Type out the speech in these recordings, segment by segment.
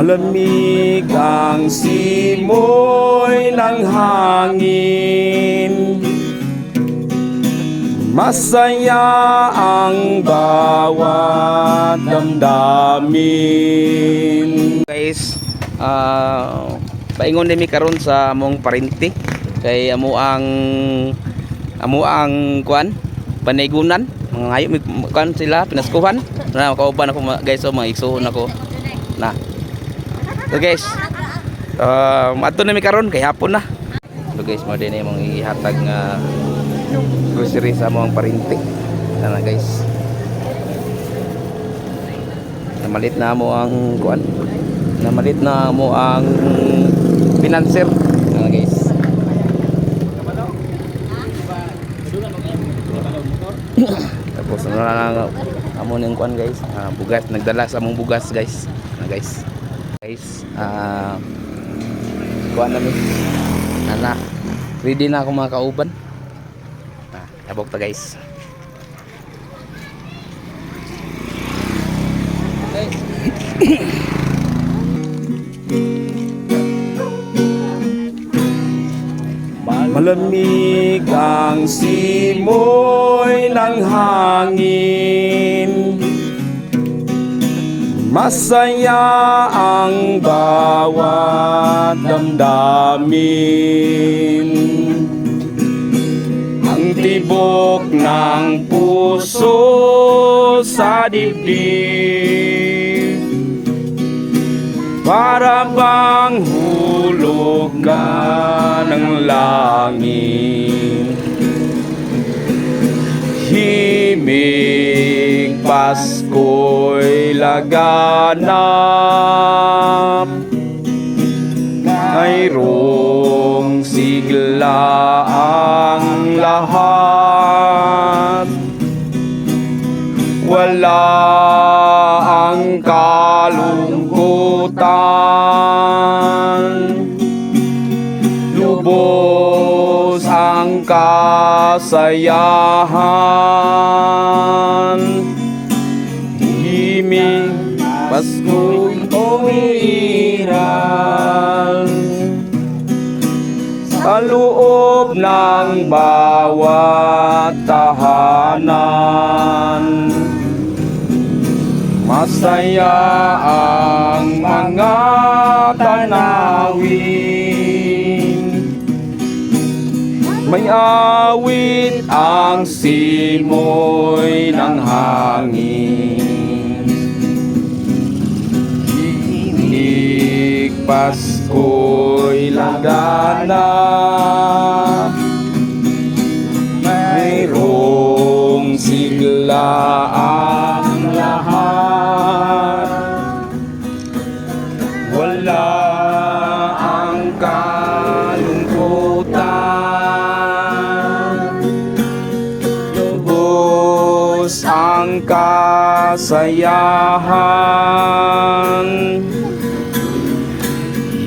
Malamig ang simoy ng hangin, masaya ang bawat damdamin. Guys, paingon din mi karon sa among parinti kay amo ang kuan panigunan mga ngayo kuan sila pinaskuhan na kauban ako guys, so mga igsuon ako na. So guys, adto na mi karon kay hapon na. So guys, mo din imong ihatag nga grocery sa among parinti na guys. Namalit na mo ang kuan, namalit na mo ang financer na guys. Tapos na amo ning kuan guys, bugas nagdala sa among bugas guys na guys. Kuan na mi ana ready na ako mga kauban. Tabok ta guys. Malamig ang simoy ng hangin, masaya ang bawat damdamin. Ang tibok ng puso sa dibdib, para bang hulugan ng langit. Himig Pasko'y laganap, mayroong sigla ang lahat. Wala ang kalungkutan, lubos ang kasayahan. Himig Pasko'y umiiral sa loob ng bawat tahanan. Masaya ang mga tanawin, may awit ang simoy ng hangin. Himig Pasko'y laganap, mayroong sigla ang lahat. Wala ang kalungkutan, lubos ang kasayahan.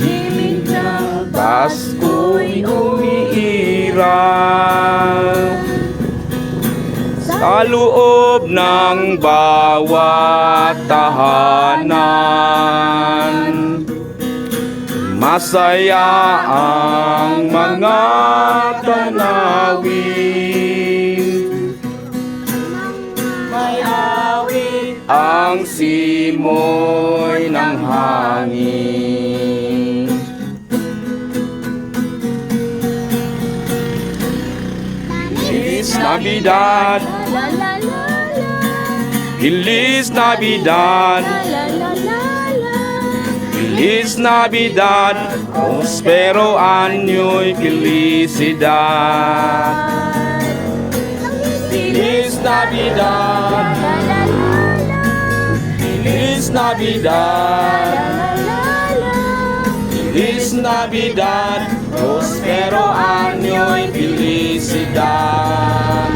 Himig na Pasko'y umiiral sa loob ng bawat tahanan. Masaya ang mga tanawin, may awit ang simoy ng hangin. Feliz Navidad, Feliz Navidad, Feliz Navidad, prospero año'y felicidad. Feliz Navidad, Feliz Navidad, Feliz Navidad, prospero año'y felicidad.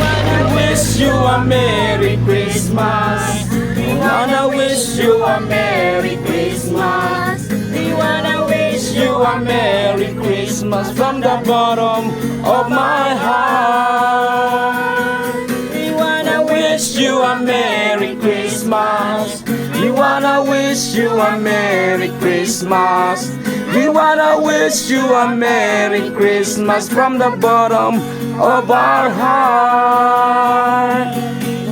I wish you a Merry Christmas. We wanna wish you a Merry Christmas. We wanna wish you a Merry Christmas from the bottom of my heart. We wanna wish you a Merry Christmas. We wanna wanna wish you a Merry Christmas. We wanna wish you a Merry Christmas from the bottom of our heart.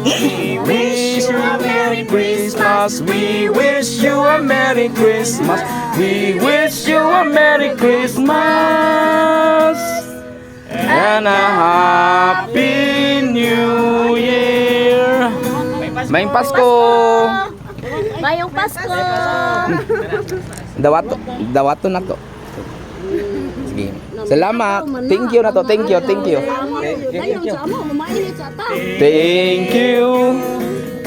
We wish you a Merry Christmas. We wish you a Merry Christmas. We wish you a Merry Christmas and a Happy New Year. Mayong Pasko. Mayong Pasko! Dawato na to. Sige. Salamat. Thank you na to. Thank you. Dayon sa amo, mainit sa ta. Thank you.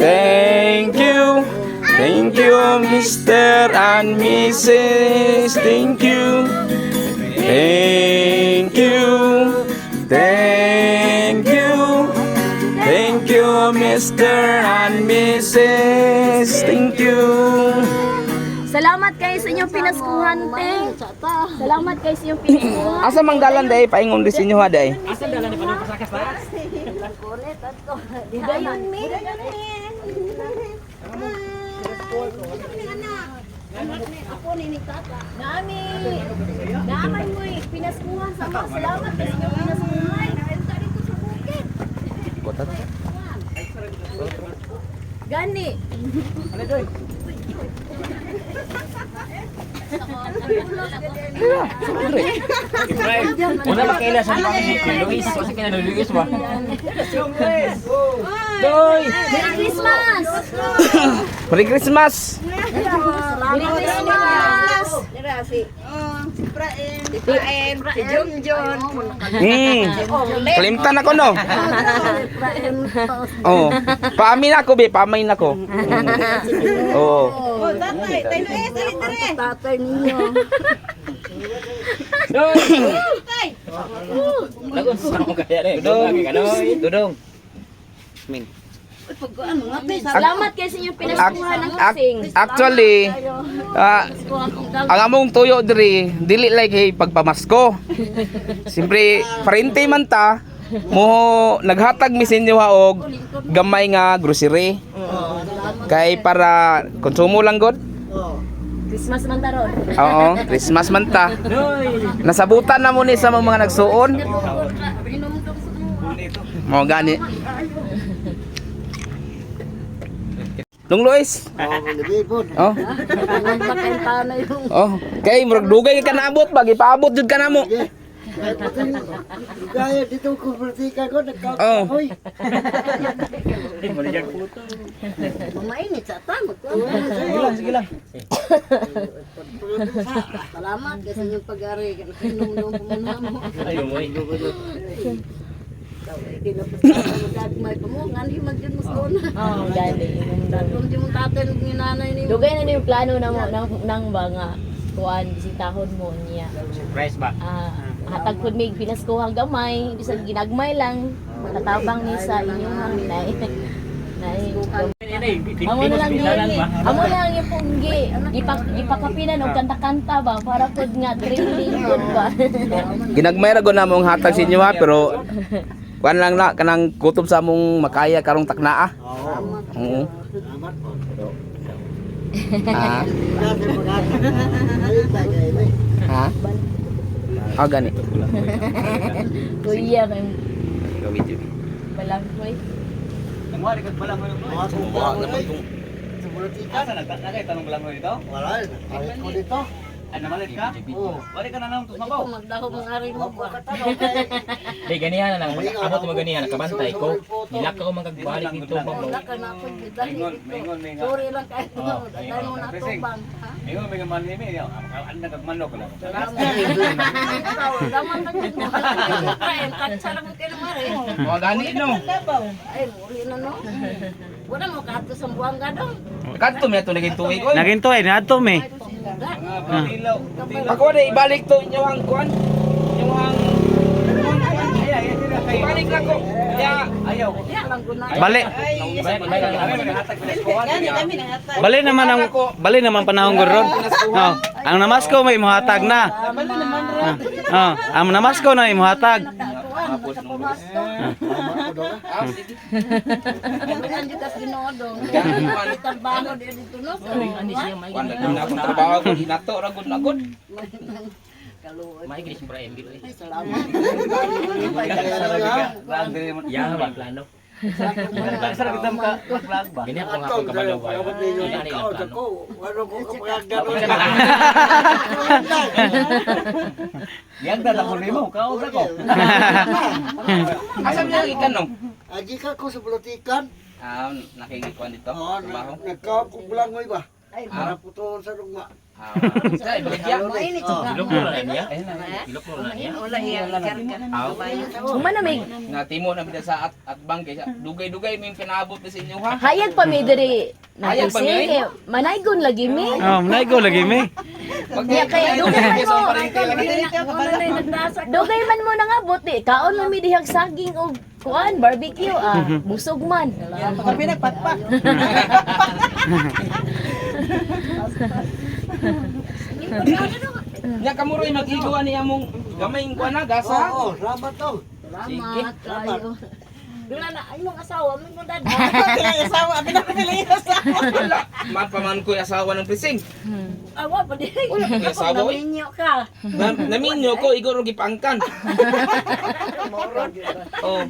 Thank you. Thank you, Mr. and Mrs. Thank you. Thank you. Thank you. Thank you, Mr. and Mrs. Thank you. Salamat kayo sa inyong pinaskuhan, te. Salamat kayo sa inyong pinaskuhan. Asa mangdalan day paingon din sinyo ha day. Dayon mi. Ako ni tata. Naamay mo pinaskuhan sa mga. Salamat kayo sa inyong pinaskuhan. Dito sa bukid. Gani. Una ba kaila sa pamilya ni Luis? Kasi kaya Luis ba? Doy! Merry Christmas! Merry Christmas! Merry Christmas! Kalimtan ako no. Oh, paamin ako be, pamain ako. Oh. Tatay ninyo. Lagon sa mo kaya rin. Dudong. Min. Salamat kayo sa inyong pinaskuhan ng kasing. Actually, ang among tuyo dili like hey pagpamasko. Siyempre, parente man ta, mo naghatag mi sa inyo og gamay nga grocery. Kay para konsumo lang god. Christmas man taron. Oo, Christmas man ta. Nasabutan na mo ni sa mga nagsuon. Mo gani. Nung Luis. Oh. Oh, kay murag dugay ka naabot ba gipaabot jud ka namo. Gaya dito ko bertikan ko Oh. nagkahoy. Mainit sa tamot. Sige lang. Salamat kayo sa inyong pag-ari. Nung pumunha mo. Ayo mo. Dagmay pa mo. Ngani mag-dyan mo sa doon. Oh, dali. Kung di mo tatay ng ginanay ni mo. Dugay na yung plano na mo nang mga kuan bisitahon mo niya. Surprise ba? Hatag pud mig pinaskuhang gamay, bisag ginagmay lang, matatabang ni sa inyong nay. Amo na lang dili. Amo na lang yung punggi. Gipakapinan og kanta-kanta ba para pud nga training pud ba. Ginagmay ra gud namong hatag sa inyo ha, pero kuan lang na kanang kutob sa among makaya karong taknaa. Oo. Salamat po. Ah, Dati mga ha? Ah, gani. Kuya kay balang koy. Nangwari ka pala mo. mga kumpara naman itong Asa nagkakay tanong lang mo dito? wala. Alit ko dito. Ano malit ka? Oo. Wari ka na nang tusmabaw. Magdaho mong ari mo ba? Di ganihan na lang. Abot mo ganihan nakabantay ko. Nilak ko magagbalik dito babaw. Wala ka na ako dito. Sorry lang kayo. Dahil mo natubang. Ingon may gaman ni mi. Ano nagmanok ko lang. Daman ka dito. Ay, katsa lang kayo naman eh. Oh, gani no. Ay, muli na no. Wala mo kato sa buwang gado. Kadto mi ato lagi tuig oy. Naginto eh, nato me. Ilaw. Ako na ibalik to inyo ang kuan. Yung ang ibalik na ko. Ya, Ayaw. Bali, bali naman panahon guro. Oh, ang namasko may muhatag na. Oh, ang namasko na imuhatag. hapon nung Luis. Salamat ko daw. Ah, sige. Ano juga sinodo. Kuan Trabaho dia dito no. Ani siya may kuan na akong trabaho ko hinato ra gud na gud. may gani siya para MB. Salamat. Ya ba plano. Sarap kita ka vlog ba? Gani ako nga ako kabalo ba. Ini ani lang plano. Ano ko kapagagad. Yang datang ko nimo, kau sa ko. Asa niya ikan no? Aji ka ko sa bulatikan. Ah, nakikikuan dito. Oo, Trabaho. nagkakubulangoy ba? Para puto sa rugma. Ah, sa ibigya. Ilok mo na niya. Ilok mo na niya. Uma na may Na timo na bida sa at bangke siya. Dugay-dugay may pinaabot na sa inyo ha. hayag pa mi diri. Hayag pa mi? Sige, manaygon lagi mi. Oh, nay ko lagi mi. Pag Kaya kaya dugay man mo. Nagdasa Dugay man mo nangabot di. Kaon mo mi dihag saging og kuan barbecue busog man. Kami nagpatpak. Nya kamuroy mag-igawa niya mong gamay kuan na gasa. Oo, salamat to. Salamat kayo. Wala na imong asawa mo dad. Man pa man ko asawa ng pising. Awa pa di. Wala ko asawa. eh. Naminyo ka. Naminyo ko igoro gipangkan. Oh.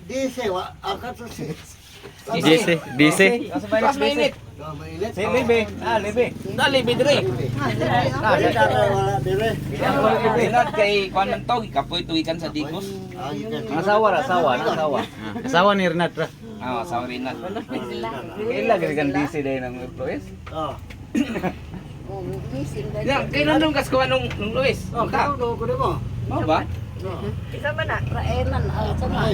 Di sewa, akat sa sis. Busy. Pas mainit. Mainit. Si Libe. Ah, Libe. Dali bidre. Wala dire. Pinat kay kuan man to kapoy tuikan sa digos. Ang asawa. Asawa ni Renat ra. Ah, sa rinat. Kaila gid kan busy day ng employees. Oh. Oh, missing dad. Ya, kay nandun kas kuan nung Luis. Oh, Ta. kano ko mo. Mo ba? Isa man na raenan sama.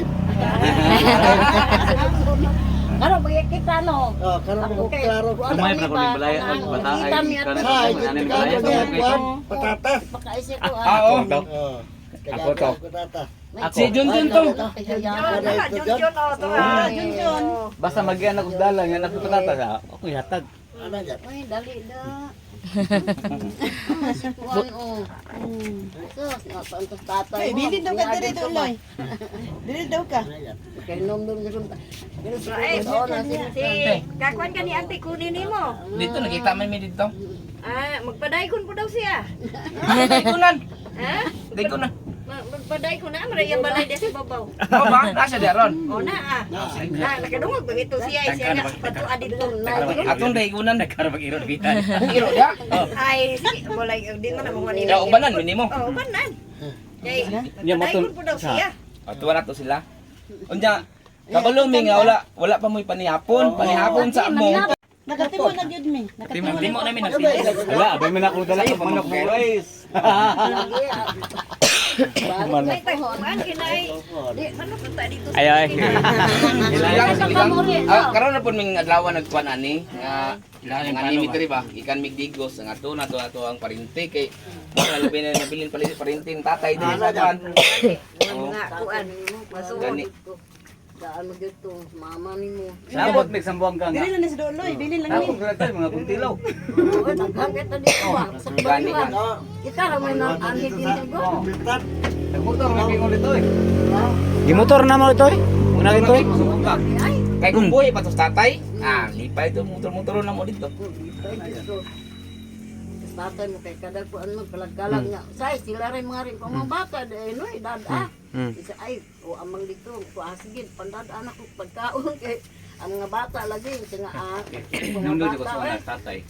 Ano ba kita no? Oh, kano ko klaro. Kumay pa ko ni balaya ang bata ay kanan Ay, ko ani dito balaya ka sa kuan, patatas. Pakaisip ko Ah, oo. Oh. Ako to. Patatas. Si Junjun to. Junjun. Basta magian ako dalang yan ako patata sa. Ako yatag. Ano yan? Ay, dali da. Kuan o. Sus, nasantos tatay. Ay, bilin daw ka diri tuloy. Bilin daw ka. Kay nom-nom gud. Pero si Kakuan ka ni ate kunin nimo. Dito nakita man mi dito. Magpadaykon po daw siya. Daykunan. Ha? Daykunan. Magpadaykon na mara yung balay dia sa babaw. Mo ba? Nasa daron. O na nakadungog ba ito siya nga patuad dito. Atong daykunan Nagkaroon mag-irod bitan. iro da. Ay sige bolay di man na mo Ya nila. ubanan mi nimo. Oh, banan. Kay Nya matun. padaykon po daw siya. Tuwa na to sila. Unya kabalumi nga wala pa mo'y panihapon sa mo. Nakatimo na gyud mi. Timo namin nagsinis. Wala, abay man ako dala ko manok mo guys. May taguan kinay. Di ano punta dito. Ay. Karon na pud ming adlaw nagkuan ani nga nga limitri ba ikan migdigos nga to na to ato ang parinte kay wala labi na nabilin parintin tatay din sa kuan. Nga kuan. Gani. Daan mo dito, mama nimo. Sabot mig sambuang ka nga. na si Doloy, bilin Ako kaya tayo mga kuntilaw. Oo, naghangit na dito ba? Sa Gani baliwan. ka. Ika ra may nang anhit din ko. Bitat. Nagmotor may pingon dito eh. Gimotor na mo ito eh. Una ito eh. Kay kung buhay pa to sa tatay, lipay to motor na mo dito. Tatay mo kay kada kuan mo kalag-kalag nga. Say sila rin mga rin pa mga bata dai no dada. Isa ay o amang dito ko sige pandadaan ako pagkaon kay ang mga bata lagi nga Nandun ko sa tatay.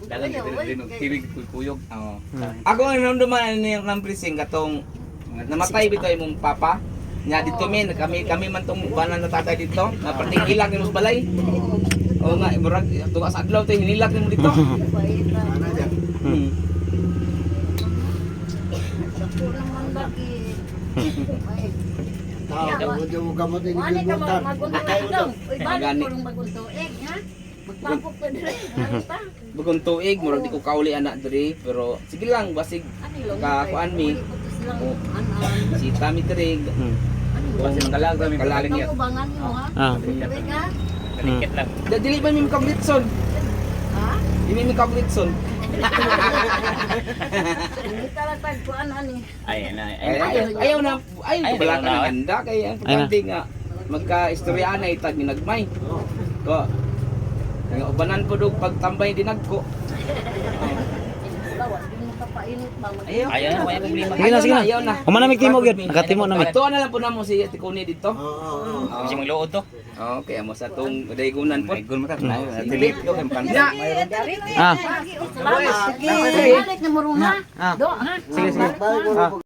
Dagan dito din tirig kuyog. Oo. Ako ang nanduman ni ng prising katong namatay bitaw imong papa. Nya dito kami man tong banan na tatay dito, na patigilak ni balay. Oo nga, murag tuwa sa adlaw tay hinilak nimo dito. Mo gamot ini Wala ka bibutan. maguntuig daw. Uy, balik mo nung maguntuig, ha? Magpapok ka dire. Ano pa? Bugong tuig, murag di ko kauli anak diri, pero sige lang basig kakuan mi. Ano? Si Tami Trig. Basig makalag kami kalaling yat. Bangan mo, ha? Ah. Uy, ha? Kalikit lang. Dili ba mi kaglitson? Ha? Dili mi kaglitson. Hindi talaga kuan ani. Ay, na. Ayaw na, ayaw bala ka ng handa kay ang importante nga magka-istorya na itag ginagmay. Ko. Ang ubanan po dog pagtambay dinagko. Lawas din mo kapainit ba mo. Ayaw. Ayaw na, wala problema. Sige na, sige na. Ayaw na. Kumanamig timo gyud. Nakatimo na mi. Ito na lang po namo si Ate Connie dito. Oo. Kasi magluod to. Okay, amo sa tong daygunan po. Ay, gun mo ka. Tilit ko kay pan. Ah. Salamat. Sige. Balik na mo ron ha. Do ha. Sige, sige. Bye,